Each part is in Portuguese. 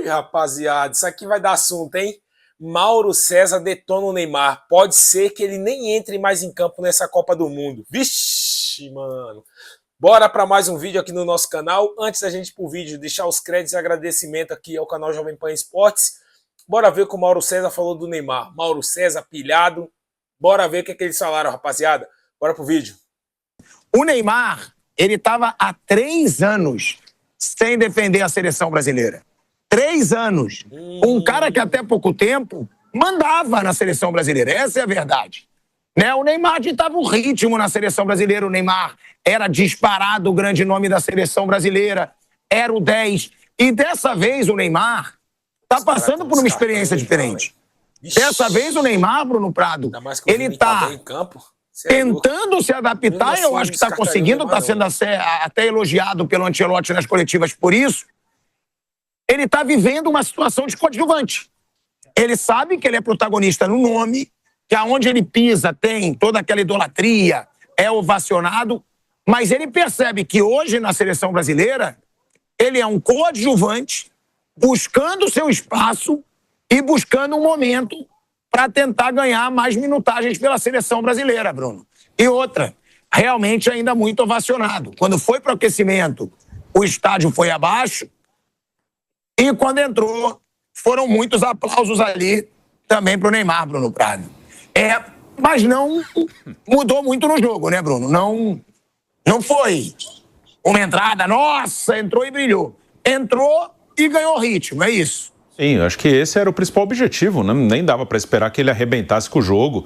Rapaziada, isso aqui vai dar assunto, hein? Mauro César detona o Neymar. Pode ser que ele nem entre mais em campo nessa Copa do Mundo. Vixe, mano. Bora para mais um vídeo aqui no nosso canal. Antes da gente ir pro vídeo, deixar os créditos e agradecimento aqui ao canal Jovem Pan Esportes. Bora ver o que o Mauro César falou do Neymar. Mauro César, pilhado. Bora ver o que é que eles falaram, rapaziada. Bora pro vídeo. O Neymar, ele estava há 3 anos sem defender a seleção brasileira. 3 anos. Um cara que até pouco tempo mandava na seleção brasileira. Essa é a verdade. Né? O Neymar ditava o ritmo na seleção brasileira. O Neymar era disparado o grande nome da seleção brasileira. Era o 10. E dessa vez o Neymar está passando por uma experiência diferente. Dessa vez o Neymar, Bruno Prado, ele está tentando se adaptar. Eu acho que está conseguindo, está sendo até elogiado pelo Ancelotti nas coletivas por isso. Ele está vivendo uma situação de coadjuvante. Ele sabe que ele é protagonista no nome, que aonde ele pisa tem toda aquela idolatria, é ovacionado, mas ele percebe que hoje na seleção brasileira ele é um coadjuvante buscando seu espaço e buscando um momento para tentar ganhar mais minutagens pela seleção brasileira, Bruno. E outra, realmente ainda muito ovacionado. Quando foi para o aquecimento, o estádio foi abaixo e quando entrou, foram muitos aplausos ali também para o Neymar, Bruno Prado. Mas não mudou muito no jogo, né, Bruno? Não foi uma entrada, nossa, entrou e brilhou. Entrou e ganhou ritmo, é isso. Sim, eu acho que esse era o principal objetivo, né? Nem dava para esperar que ele arrebentasse com o jogo,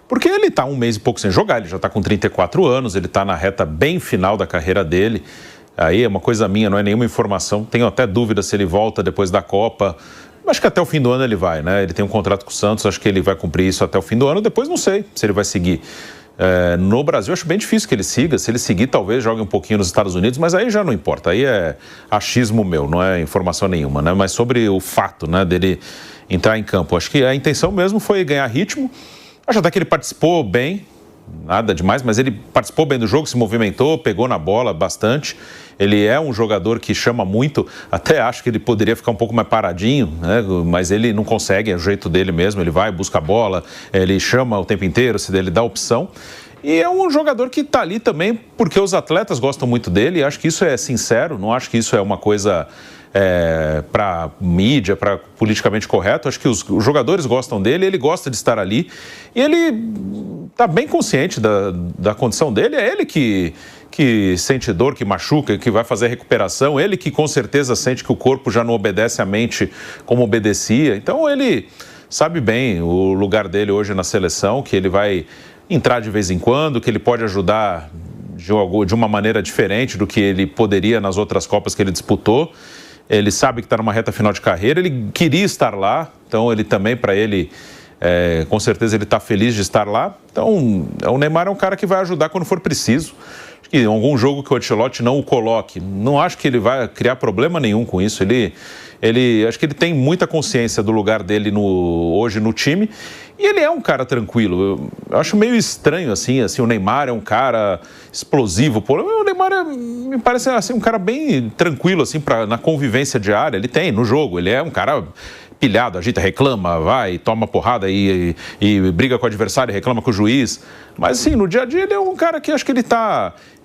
porque ele tá 1 mês e pouco sem jogar, ele já tá com 34 anos, ele tá na reta bem final da carreira dele. Aí é uma coisa minha, não é nenhuma informação, tenho até dúvida se ele volta depois da Copa. Acho que até o fim do ano ele vai, né? Ele tem um contrato com o Santos, acho que ele vai cumprir isso até o fim do ano, depois não sei se ele vai seguir. No Brasil acho bem difícil que ele siga, se ele seguir talvez jogue um pouquinho nos Estados Unidos, mas aí já não importa, aí é achismo meu, não é informação nenhuma, né? Mas sobre o fato, né, dele entrar em campo, acho que a intenção mesmo foi ganhar ritmo, acho até que ele participou bem, nada demais, mas ele participou bem do jogo, se movimentou, pegou na bola bastante. Ele é um jogador que chama muito, até acho que ele poderia ficar um pouco mais paradinho, né? Mas ele não consegue, é o jeito dele mesmo, ele vai, busca a bola, ele chama o tempo inteiro, se ele dá opção. E é um jogador que está ali também porque os atletas gostam muito dele, e acho que isso é sincero, não acho que isso é uma coisa para mídia, para politicamente correto. Acho que os jogadores gostam dele, ele gosta de estar ali e ele está bem consciente da condição dele. É ele que sente dor, que machuca, que vai fazer a recuperação, ele que com certeza sente que o corpo já não obedece à mente como obedecia. Então ele sabe bem o lugar dele hoje na seleção, que ele vai entrar de vez em quando, que ele pode ajudar de uma maneira diferente do que ele poderia nas outras Copas que ele disputou. Ele sabe que está numa reta final de carreira, ele queria estar lá, então ele também, para ele, com certeza ele está feliz de estar lá. Então o Neymar é um cara que vai ajudar quando for preciso. Acho que em algum jogo que o Ancelotti não o coloque, não acho que ele vai criar problema nenhum com isso. Acho que ele tem muita consciência do lugar dele hoje no time. E ele é um cara tranquilo. Eu acho meio estranho, assim, o Neymar é um cara explosivo. O Neymar me parece assim, um cara bem tranquilo, assim, na convivência diária. Ele tem no jogo, ele é um cara pilhado, agita, reclama, vai, toma porrada e briga com o adversário, reclama com o juiz. Mas, assim, no dia a dia ele é um cara que acho que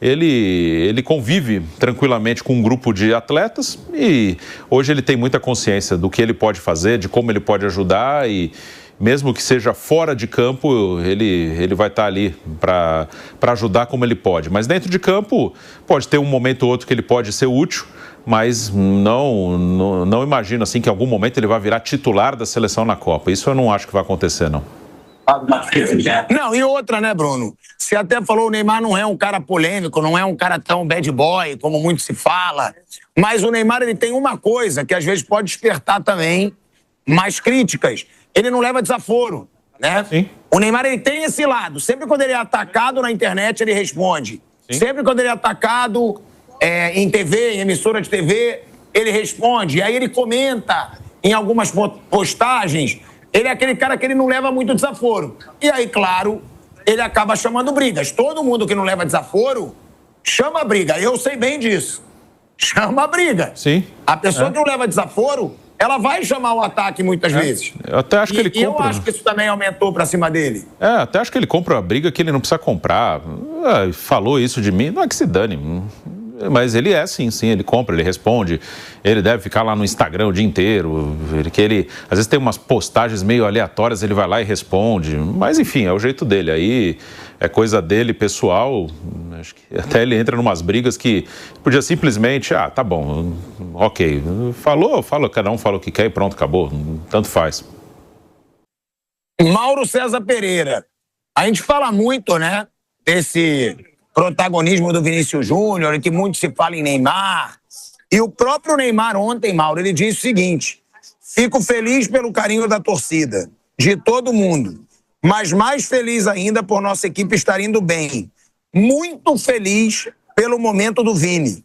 ele convive tranquilamente com um grupo de atletas e hoje ele tem muita consciência do que ele pode fazer, de como ele pode ajudar e mesmo que seja fora de campo, ele vai estar ali para ajudar como ele pode. Mas dentro de campo pode ter um momento ou outro que ele pode ser útil, mas não imagino assim que em algum momento ele vai virar titular da seleção na Copa. Isso eu não acho que vai acontecer, não. Não, e outra, né, Bruno? Você até falou, o Neymar não é um cara polêmico, não é um cara tão bad boy, como muito se fala. Mas o Neymar, ele tem uma coisa que às vezes pode despertar também mais críticas. Ele não leva desaforo, né? Sim. O Neymar, ele tem esse lado. Sempre quando ele é atacado na internet, ele responde. Sim. Sempre quando ele é atacado em TV, em emissora de TV, ele responde. E aí ele comenta em algumas postagens. Ele é aquele cara que ele não leva muito desaforo. E aí, claro, ele acaba chamando brigas. Todo mundo que não leva desaforo chama briga. Eu sei bem disso. Chama briga. Sim. A pessoa que não leva desaforo ela vai chamar o ataque muitas vezes. Eu até acho que ele compra. Eu acho que isso também aumentou pra cima dele. Até acho que ele compra uma briga que ele não precisa comprar. Falou isso de mim, não é que se dane. Mas ele sim, ele compra, ele responde. Ele deve ficar lá no Instagram o dia inteiro. Às vezes tem umas postagens meio aleatórias, ele vai lá e responde. Mas enfim, é o jeito dele. Aí é coisa dele, pessoal. Acho que até ele entra numas brigas que podia simplesmente, tá bom, ok. Falou, cada um fala o que quer e pronto, acabou. Tanto faz. Mauro César Pereira. A gente fala muito, né, desse protagonismo do Vinícius Júnior, e que muito se fala em Neymar. E o próprio Neymar ontem, Mauro, ele disse o seguinte: fico feliz pelo carinho da torcida, de todo mundo, mas mais feliz ainda por nossa equipe estar indo bem. Muito feliz pelo momento do Vini.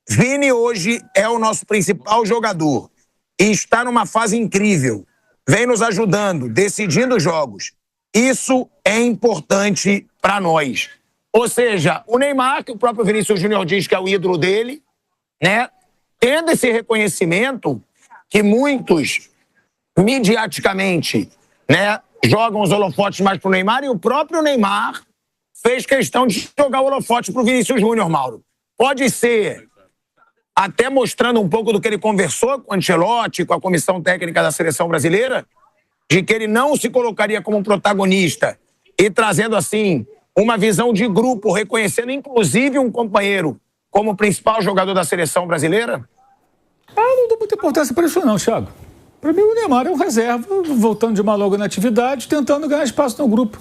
Vini hoje é o nosso principal jogador e está numa fase incrível. Vem nos ajudando, decidindo jogos. Isso é importante para nós. Ou seja, o Neymar, que o próprio Vinícius Júnior diz que é o ídolo dele, né? Tendo esse reconhecimento que muitos, midiaticamente, né, jogam os holofotes mais pro Neymar, e o próprio Neymar fez questão de jogar o holofote pro Vinícius Júnior, Mauro. Pode ser até mostrando um pouco do que ele conversou com o Ancelotti, com a comissão técnica da seleção brasileira, de que ele não se colocaria como protagonista e trazendo, assim, uma visão de grupo, reconhecendo inclusive um companheiro como principal jogador da seleção brasileira? Não dou muita importância para isso não, Thiago. Para mim o Neymar é um reserva, voltando de uma longa atividade, tentando ganhar espaço no grupo.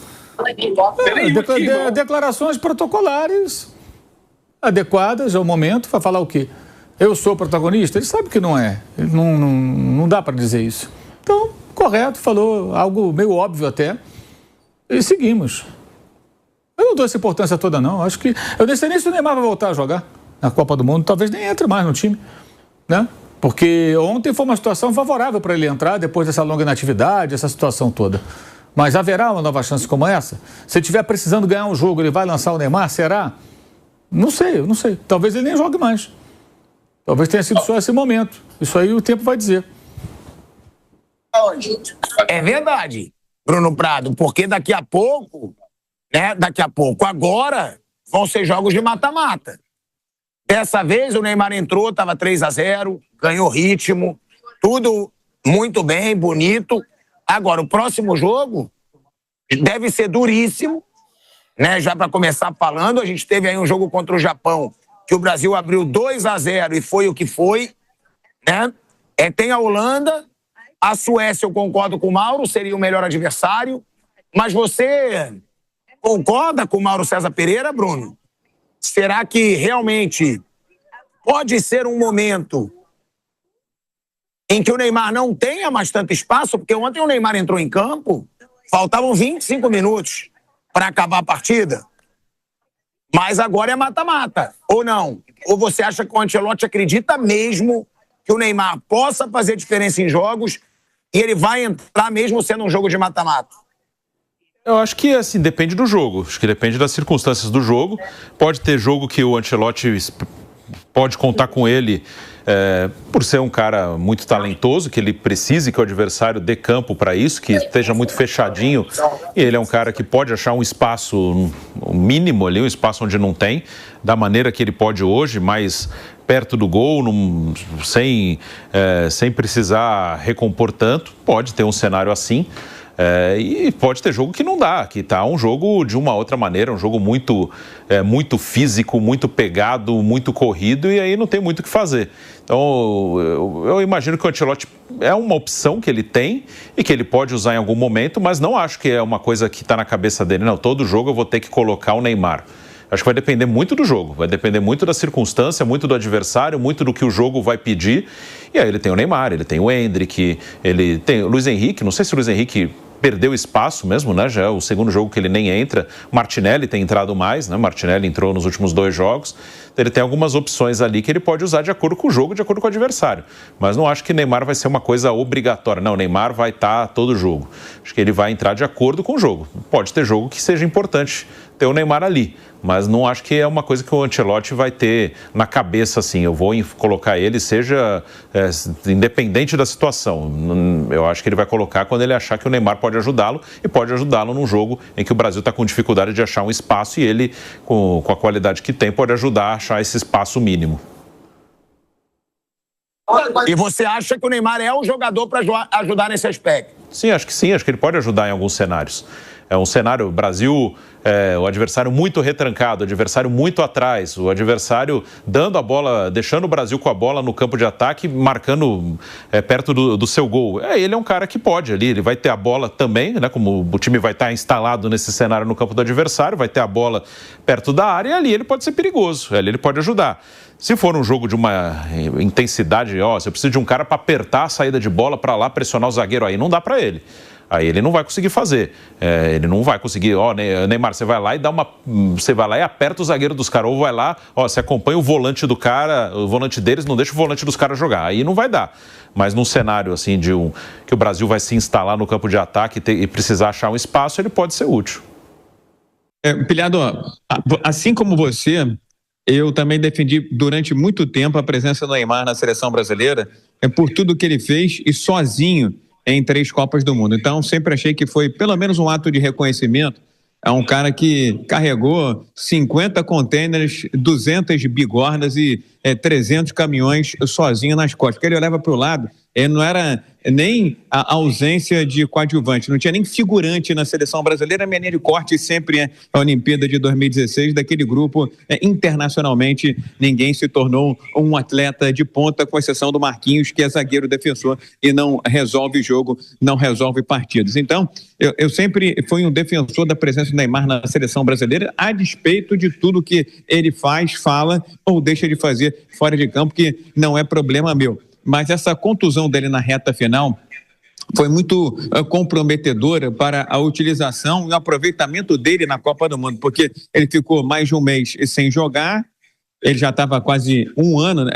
Declarações protocolares adequadas ao momento. Vai falar o quê? Eu sou protagonista? Ele sabe que não é. Não dá para dizer isso. Então, correto, falou algo meio óbvio até. E seguimos. Eu não dou essa importância toda, não. Acho que... Eu nem sei nem se o Neymar vai voltar a jogar na Copa do Mundo. Talvez nem entre mais no time, né? Porque ontem foi uma situação favorável para ele entrar depois dessa longa inatividade, essa situação toda. Mas haverá uma nova chance como essa? Se ele estiver precisando ganhar um jogo, ele vai lançar o Neymar? Será? Não sei. Talvez ele nem jogue mais. Talvez tenha sido só esse momento. Isso aí o tempo vai dizer. É verdade, Bruno Prado, porque daqui a pouco, agora vão ser jogos de mata-mata. Dessa vez o Neymar entrou, estava 3-0, ganhou ritmo, tudo muito bem, bonito. Agora, o próximo jogo deve ser duríssimo, né? Já para começar falando, a gente teve aí um jogo contra o Japão, que o Brasil abriu 2-0 e foi o que foi, né? Tem a Holanda, a Suécia, eu concordo com o Mauro, seria o melhor adversário. Mas você concorda com o Mauro César Pereira, Bruno? Será que realmente pode ser um momento em que o Neymar não tenha mais tanto espaço? Porque ontem o Neymar entrou em campo, faltavam 25 minutos para acabar a partida. Mas agora é mata-mata, ou não? Ou você acha que o Ancelotti acredita mesmo que o Neymar possa fazer diferença em jogos e ele vai entrar mesmo sendo um jogo de mata-mata? Eu acho que, assim, depende do jogo. Acho que depende das circunstâncias do jogo. Pode ter jogo que o Ancelotti pode contar com ele por ser um cara muito talentoso, que ele precise que o adversário dê campo para isso, que esteja muito fechadinho. E ele é um cara que pode achar um espaço mínimo ali, um espaço onde não tem, da maneira que ele pode hoje, mais perto do gol, sem precisar recompor tanto. Pode ter um cenário assim. E pode ter jogo que não dá, que tá um jogo de uma outra maneira, um jogo muito físico, muito pegado, muito corrido, e aí não tem muito o que fazer. Então, eu imagino que o Ancelotti é uma opção que ele tem e que ele pode usar em algum momento, mas não acho que é uma coisa que está na cabeça dele. Não, todo jogo eu vou ter que colocar o Neymar. Acho que vai depender muito do jogo, vai depender muito da circunstância, muito do adversário, muito do que o jogo vai pedir. E aí ele tem o Neymar, ele tem o Endrick, ele tem o Luiz Henrique. Não sei se o Luiz Henrique perdeu espaço mesmo, né? Já é o segundo jogo que ele nem entra. Martinelli tem entrado mais, né? Martinelli entrou nos últimos 2 jogos. Ele tem algumas opções ali que ele pode usar de acordo com o jogo, de acordo com o adversário. Mas não acho que Neymar vai ser uma coisa obrigatória. Não, Neymar vai estar todo jogo. Acho que ele vai entrar de acordo com o jogo. Pode ter jogo que seja importante ter o Neymar ali. Mas não acho que é uma coisa que o Ancelotti vai ter na cabeça, assim, eu vou colocar ele, seja independente da situação. Eu acho que ele vai colocar quando ele achar que o Neymar pode ajudá-lo, e pode ajudá-lo num jogo em que o Brasil está com dificuldade de achar um espaço, e ele, com a qualidade que tem, pode ajudar a achar esse espaço mínimo. E você acha que o Neymar é o jogador para ajudar nesse aspecto? Sim, acho que ele pode ajudar em alguns cenários. É um cenário, Brasil, o adversário muito retrancado, o adversário muito atrás, o adversário dando a bola, deixando o Brasil com a bola no campo de ataque, marcando perto do seu gol. Ele é um cara que pode ali, ele vai ter a bola também, né? Como o time vai estar instalado nesse cenário no campo do adversário, vai ter a bola perto da área, e ali ele pode ser perigoso, ali ele pode ajudar. Se for um jogo de uma intensidade, se eu preciso de um cara para apertar a saída de bola para lá, pressionar o zagueiro, aí não dá para ele. Aí ele não vai conseguir fazer. Ele não vai conseguir, Neymar, você vai lá e você vai lá e aperta o zagueiro dos caras, ou vai lá, você acompanha o volante do cara, o volante deles, não deixa o volante dos caras jogar. Aí não vai dar. Mas num cenário assim que o Brasil vai se instalar no campo de ataque e precisar achar um espaço, ele pode ser útil. Pilhado, assim como você, eu também defendi durante muito tempo a presença do Neymar na seleção brasileira, por tudo que ele fez e sozinho em 3 Copas do Mundo. Então, sempre achei que foi pelo menos um ato de reconhecimento a um cara que carregou 50 contêineres, 200 bigornas e 300 caminhões sozinho nas costas. Porque ele olhava para o lado, não era nem a ausência de coadjuvante, não tinha nem figurante na seleção brasileira. A minha linha de corte sempre é a Olimpíada de 2016, daquele grupo, internacionalmente, ninguém se tornou um atleta de ponta, com exceção do Marquinhos, que é zagueiro defensor e não resolve jogo, não resolve partidas. Então, eu sempre fui um defensor da presença do Neymar na seleção brasileira, a despeito de tudo que ele faz, fala ou deixa de fazer fora de campo, que não é problema meu. Mas essa contusão dele na reta final foi muito comprometedora para a utilização e o aproveitamento dele na Copa do Mundo, porque ele ficou mais de um mês sem jogar, ele já estava quase um ano,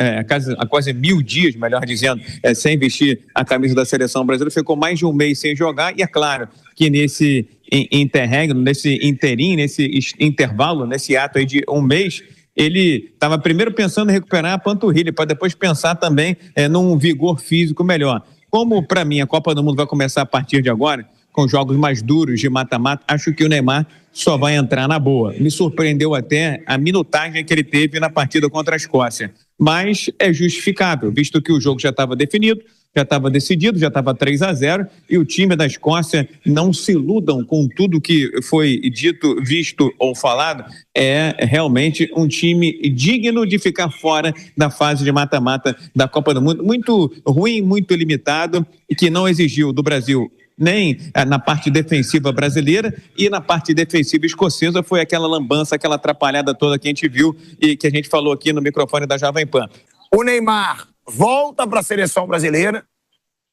quase 1000 dias, melhor dizendo, sem vestir a camisa da seleção brasileira, ficou mais de um mês sem jogar, e é claro que nesse interregno, nesse interim, nesse intervalo, nesse ato aí de um mês, ele estava primeiro pensando em recuperar a panturrilha, para depois pensar também num vigor físico melhor. Como, para mim, a Copa do Mundo vai começar a partir de agora, com jogos mais duros de mata-mata, acho que o Neymar só vai entrar na boa. Me surpreendeu até a minutagem que ele teve na partida contra a Escócia. Mas é justificável, visto que o jogo já estava definido, já estava decidido, já estava 3-0, e o time da Escócia, não se iludam com tudo que foi dito, visto ou falado, é realmente um time digno de ficar fora da fase de mata-mata da Copa do Mundo. Muito ruim, muito limitado, e que não exigiu do Brasil nem na parte defensiva brasileira, e na parte defensiva escocesa foi aquela lambança, aquela atrapalhada toda que a gente viu e que a gente falou aqui no microfone da Jovem Pan. O Neymar volta para a seleção brasileira,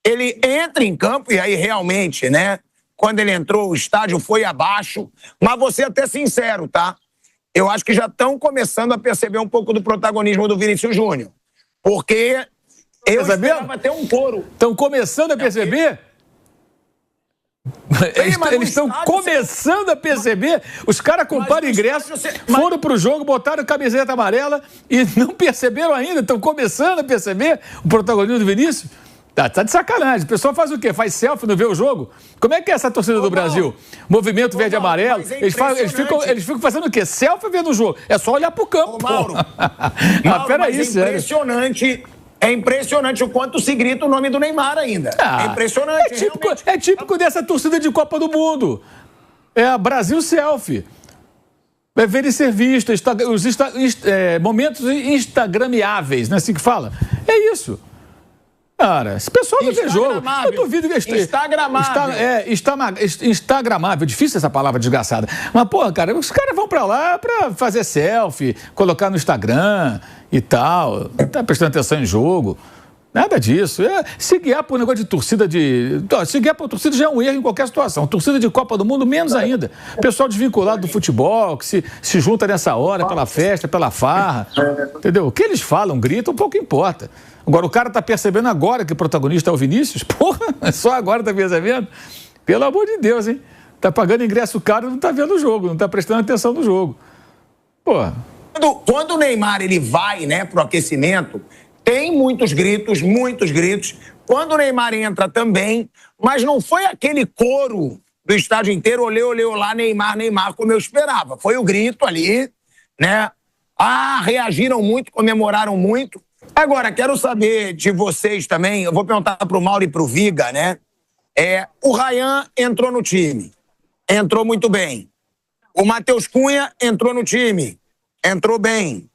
ele entra em campo, e aí realmente, né, quando ele entrou, o estádio foi abaixo, mas vou ser até sincero, tá? Eu acho que já estão começando a perceber um pouco do protagonismo do Vinícius Júnior, porque eu esperava ter um coro. Estão começando a perceber? Eles estão começando a perceber. Os caras compraram ingresso, foram pro jogo, botaram camiseta amarela e não perceberam ainda. Estão começando a perceber o protagonismo do Vinícius. Tá de sacanagem. O pessoal faz o quê? Faz selfie, não vê o jogo? Como é que é essa torcida do Brasil? Movimento verde e amarelo. Eles ficam fazendo o quê? Selfie vendo o jogo. É só olhar pro campo. Mauro, peraí, sério. É impressionante o quanto se grita o nome do Neymar ainda. É impressionante. É típico dessa torcida de Copa do Mundo. É Brasil selfie. É ver e ser visto. Momentos instagramiáveis, não é assim que fala? É isso. Cara, esse pessoal vai ver jogo. Eu duvido que Instagramável. Difícil essa palavra desgraçada. Mas, porra, cara, os caras vão pra lá pra fazer selfie, colocar no Instagram e tal. Tá prestando atenção em jogo. Nada disso. Se guiar por um negócio de torcida se guiar por torcida já é um erro em qualquer situação. Torcida de Copa do Mundo, menos ainda. Pessoal desvinculado do futebol, que se junta nessa hora pela festa, pela farra. Entendeu? O que eles falam, gritam, pouco importa. Agora, o cara tá percebendo agora que o protagonista é o Vinícius? Porra, só agora tá percebendo? Pelo amor de Deus, hein? Tá pagando ingresso caro e não tá vendo o jogo, não tá prestando atenção no jogo. Pô. Quando o Neymar ele vai, né, pro aquecimento, tem muitos gritos, muitos gritos. Quando o Neymar entra também, mas não foi aquele coro do estádio inteiro, olê, olá, Neymar, Neymar, como eu esperava. Foi o grito ali, né? Reagiram muito, comemoraram muito. Agora, quero saber de vocês também, eu vou perguntar pro Mauro e pro Viga, né? O Ryan entrou no time, entrou muito bem. O Matheus Cunha entrou no time, entrou bem.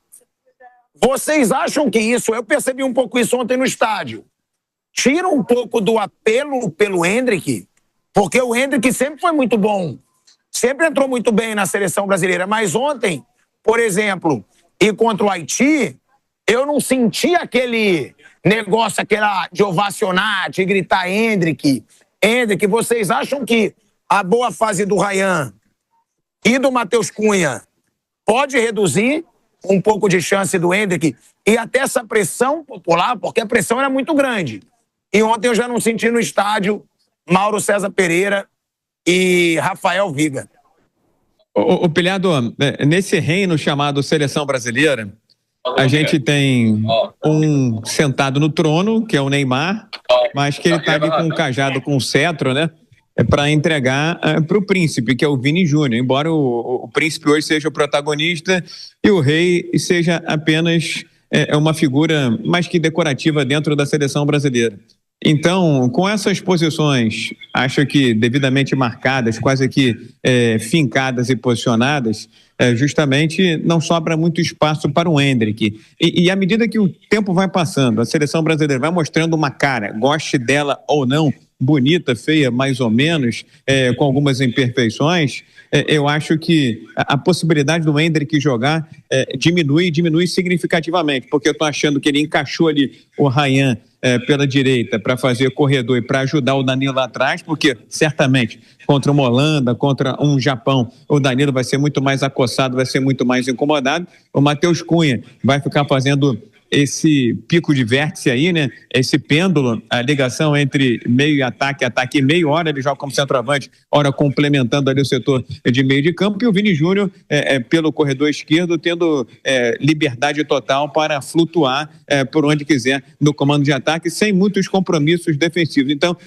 Vocês acham que isso, eu percebi um pouco isso ontem no estádio, tira um pouco do apelo pelo Endrick? Porque o Endrick sempre foi muito bom, sempre entrou muito bem na seleção brasileira, mas ontem, por exemplo, e contra o Haiti, eu não senti aquele negócio, aquela de ovacionar, de gritar Endrick. Endrick, vocês acham que a boa fase do Ryan e do Matheus Cunha pode reduzir um pouco de chance do Endrick e até essa pressão popular, porque a pressão era muito grande. E ontem eu já não senti no estádio Mauro César Pereira e Rafael Viga. O Pilhado, nesse reino chamado Seleção Brasileira, a gente tem um sentado no trono, que é o Neymar, mas que ele está ali com um cajado, com um cetro, né? Para entregar para o príncipe, que é o Vini Júnior. Embora o príncipe hoje seja o protagonista e o rei seja apenas uma figura mais que decorativa dentro da seleção brasileira. Então, com essas posições, acho que devidamente marcadas, quase que fincadas e posicionadas, justamente não sobra muito espaço para o Endrick. E à medida que o tempo vai passando, a seleção brasileira vai mostrando uma cara, goste dela ou não, bonita, feia, mais ou menos, com algumas imperfeições, eu acho que a possibilidade do Endrick jogar diminui significativamente, porque eu estou achando que ele encaixou ali o Ryan pela direita para fazer corredor e para ajudar o Danilo lá atrás, porque certamente contra uma Holanda, contra um Japão, o Danilo vai ser muito mais acossado, vai ser muito mais incomodado. O Matheus Cunha vai ficar fazendo esse pico de vértice aí, né? Esse pêndulo, a ligação entre meio e ataque e meio, hora ele joga como centroavante, hora complementando ali o setor de meio de campo, e o Vini Júnior pelo corredor esquerdo, tendo liberdade total para flutuar por onde quiser no comando de ataque, sem muitos compromissos defensivos. Então,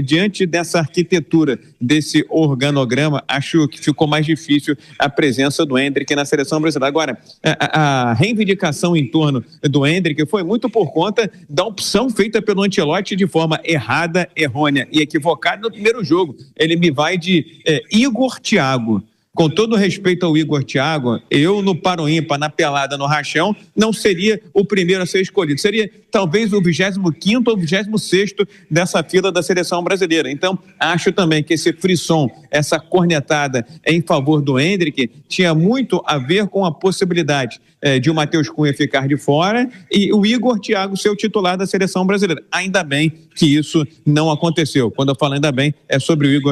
diante dessa arquitetura, desse organograma, acho que ficou mais difícil a presença do Endrick na seleção brasileira. Agora, a reivindicação em torno do Endrick foi muito por conta da opção feita pelo Ancelotti de forma errada, errônea e equivocada no primeiro jogo. Ele me vai de Igor Thiago. Com todo respeito ao Igor Thiago, eu no Paro Ímpar, na pelada, no rachão, não seria o primeiro a ser escolhido. Seria talvez o 25º ou 26º dessa fila da seleção brasileira. Então, acho também que esse frisson, essa cornetada em favor do Endrick, tinha muito a ver com a possibilidade de o Matheus Cunha ficar de fora e o Igor Thiago ser o titular da seleção brasileira. Ainda bem que isso não aconteceu. Quando eu falo ainda bem, é sobre o Igor